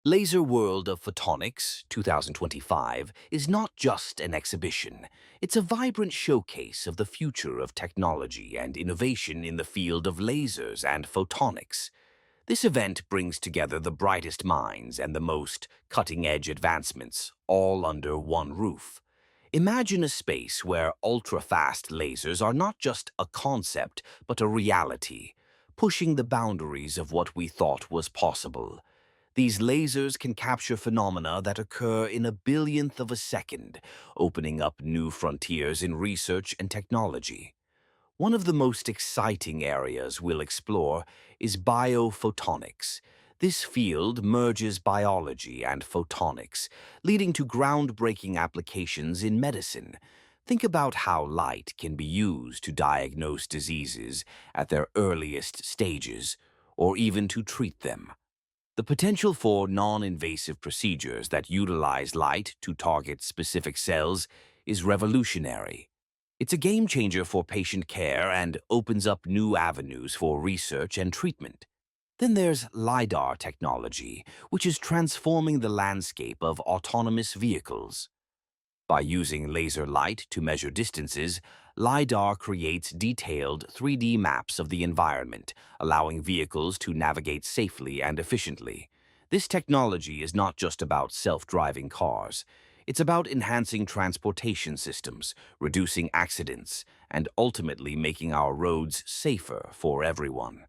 Laser World of Photonics 2025 is not just an exhibition. It's a vibrant showcase of the future of technology and innovation in the field of lasers and photonics. This event brings together the brightest minds and the most cutting-edge advancements, all under one roof. Imagine a space where ultra-fast lasers are not just a concept, but a reality, pushing the boundaries of what we thought was possible. These lasers can capture phenomena that occur in a billionth of a second, opening up new frontiers in research and technology. One of the most exciting areas we'll explore is biophotonics. This field merges biology and photonics, leading to groundbreaking applications in medicine. Think about how light can be used to diagnose diseases at their earliest stages, or even to treat them. The potential for non-invasive procedures that utilize light to target specific cells is revolutionary. It's a game changer for patient care and opens up new avenues for research and treatment. Then there's LiDAR technology, which is transforming the landscape of autonomous vehicles. By using laser light to measure distances, LiDAR creates detailed 3D maps of the environment, allowing vehicles to navigate safely and efficiently. This technology is not just about self-driving cars. It's about enhancing transportation systems, reducing accidents, and ultimately making our roads safer for everyone.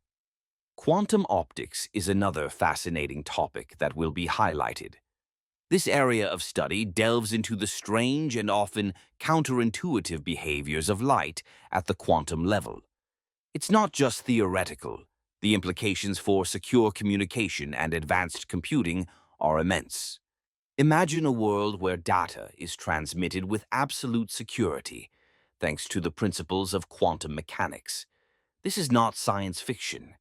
Quantum optics is another fascinating topic that will be highlighted. This area of study delves into the strange and often counterintuitive behaviors of light at the quantum level. It's not just theoretical. The implications for secure communication and advanced computing are immense. Imagine a world where data is transmitted with absolute security, thanks to the principles of quantum mechanics. This is not science fiction.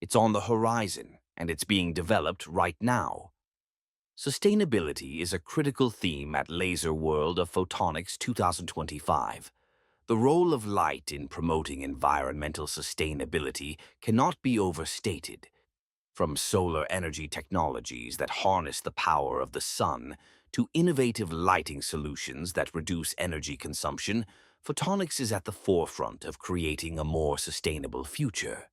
It's on the horizon, and it's being developed right now. Sustainability is a critical theme at Laser World of Photonics 2025. The role of light in promoting environmental sustainability cannot be overstated. From solar energy technologies that harness the power of the sun to innovative lighting solutions that reduce energy consumption, photonics is at the forefront of creating a more sustainable future.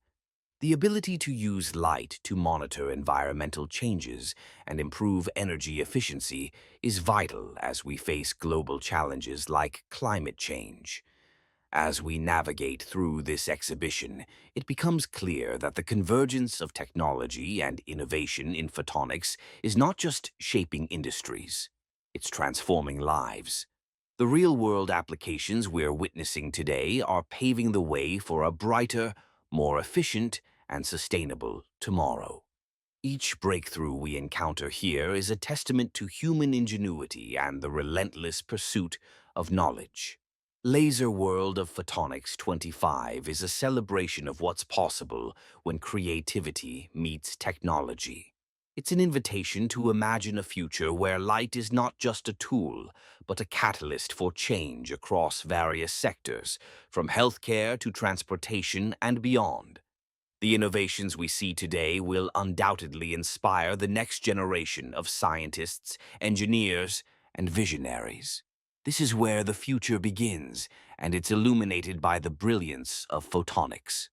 The ability to use light to monitor environmental changes and improve energy efficiency is vital as we face global challenges like climate change. As we navigate through this exhibition, it becomes clear that the convergence of technology and innovation in photonics is not just shaping industries, it's transforming lives. The real-world applications we're witnessing today are paving the way for a brighter, more efficient, and sustainable tomorrow. Each breakthrough we encounter here is a testament to human ingenuity and the relentless pursuit of knowledge. Laser World of Photonics 25 is a celebration of what's possible when creativity meets technology. It's an invitation to imagine a future where light is not just a tool, but a catalyst for change across various sectors, from healthcare to transportation and beyond. The innovations we see today will undoubtedly inspire the next generation of scientists, engineers, and visionaries. This is where the future begins, and it's illuminated by the brilliance of photonics.